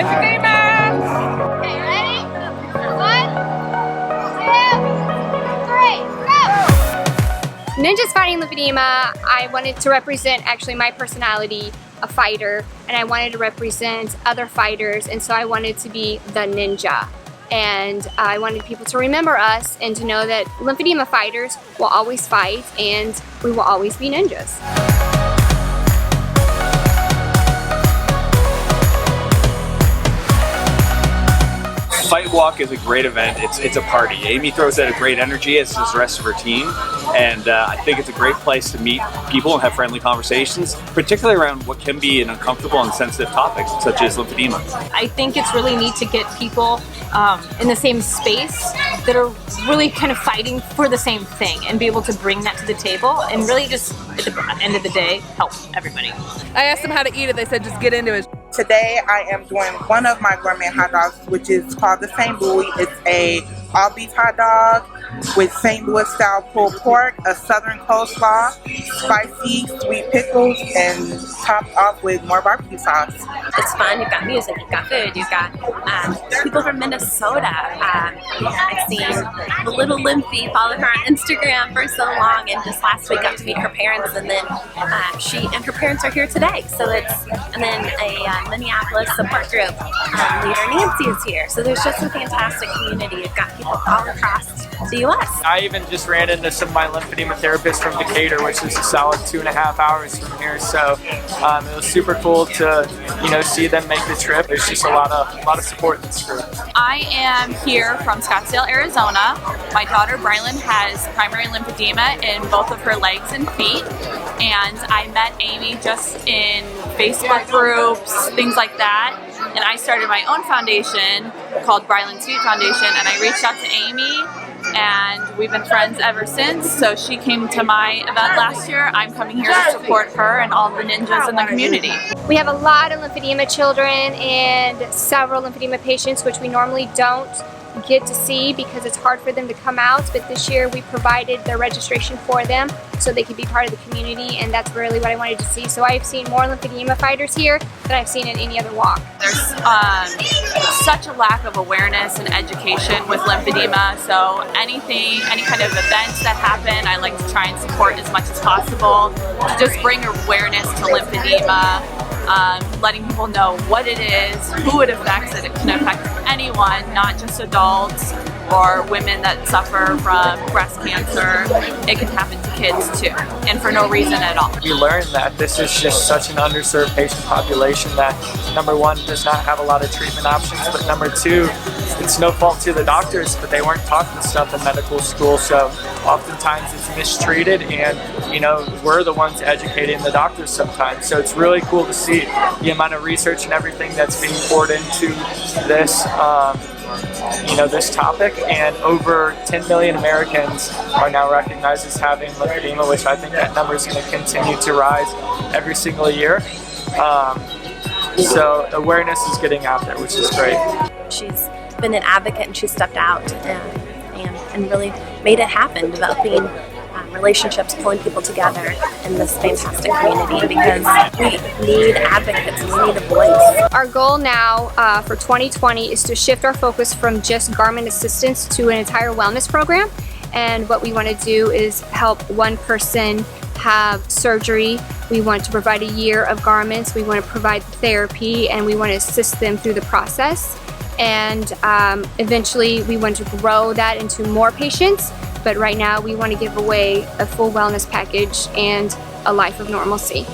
lymphedema! Okay, ready? 1, 2, 3, go! Ninjas Fighting Lymphedema, I wanted to represent actually my personality, a fighter, and I wanted to represent other fighters, and so I wanted to be the ninja. And I wanted people to remember us and to know that lymphedema fighters will always fight and we will always be ninjas. Fight Walk is a great event. It's a party. Amy throws out a great energy, as does the rest of her team, and I think it's a great place to meet people and have friendly conversations, particularly around what can be an uncomfortable and sensitive topics such as lymphedema. I think it's really neat to get people in the same space that are really kind of fighting for the same thing and be able to bring that to the table and really just, at the end of the day, help everybody. I asked them how to eat it. They said just get into it. Today I am doing one of my gourmet hot dogs, which is called the St. Louis. It's a all beef hot dog with St. Louis style pulled pork, a southern coleslaw, spicy sweet pickles, and topped off with more barbecue sauce. It's fun. You've got music, you've got food, you've got people from Minnesota. I've seen the little Lymphy, followed her on Instagram for so long, and just last week got to meet her parents, and then she and her parents are here today. So and then a Minneapolis support group leader Nancy is here. So there's just a fantastic community. You've got people all across the U.S. I even just ran into some of my lymphedema therapists from Decatur, which is a solid 2.5 hours from here. So it was super cool to see them make the trip. There's just a lot of support in this group. I am here from Scottsdale, Arizona. My daughter Brylan has primary lymphedema in both of her legs and feet, and I met Amy just in Facebook groups, things like that. And I started my own foundation called Brylan's Feet Foundation, and I reached out to Amy, and we've been friends ever since. So she came to my event last year. I'm coming here to support her and all the ninjas in the community. We have a lot of lymphedema children and several lymphedema patients, which we normally don't get to see because it's hard for them to come out, but this year we provided their registration for them so they could be part of the community, and that's really what I wanted to see. So I've seen more lymphedema fighters here than I've seen in any other walk. There's such a lack of awareness and education with lymphedema, so any kind of events that happen, I like to try and support as much as possible to just bring awareness to lymphedema. Letting people know what it is, who it affects, that it can affect anyone, not just adults or women that suffer from breast cancer. It can happen to kids too, and for no reason at all. We learned that this is just such an underserved patient population that, number one, does not have a lot of treatment options, but number two, it's no fault to the doctors, but they weren't taught this stuff in medical school, so oftentimes it's mistreated, and we're the ones educating the doctors sometimes. So it's really cool to see the amount of research and everything that's being poured into this this topic, and over 10 million Americans are now recognized as having lymphedema, which I think that number is going to continue to rise every single year. So awareness is getting out there, which is great. She's been an advocate, and she stepped out and really made it happen, developing relationships, pulling people together in this fantastic community, because we need advocates and we need a voice. Our goal now for 2020 is to shift our focus from just garment assistance to an entire wellness program, and what we want to do is help one person have surgery. We want to provide a year of garments, we want to provide therapy, and we want to assist them through the process, and eventually we want to grow that into more patients. But right now we want to give away a full wellness package and a life of normalcy.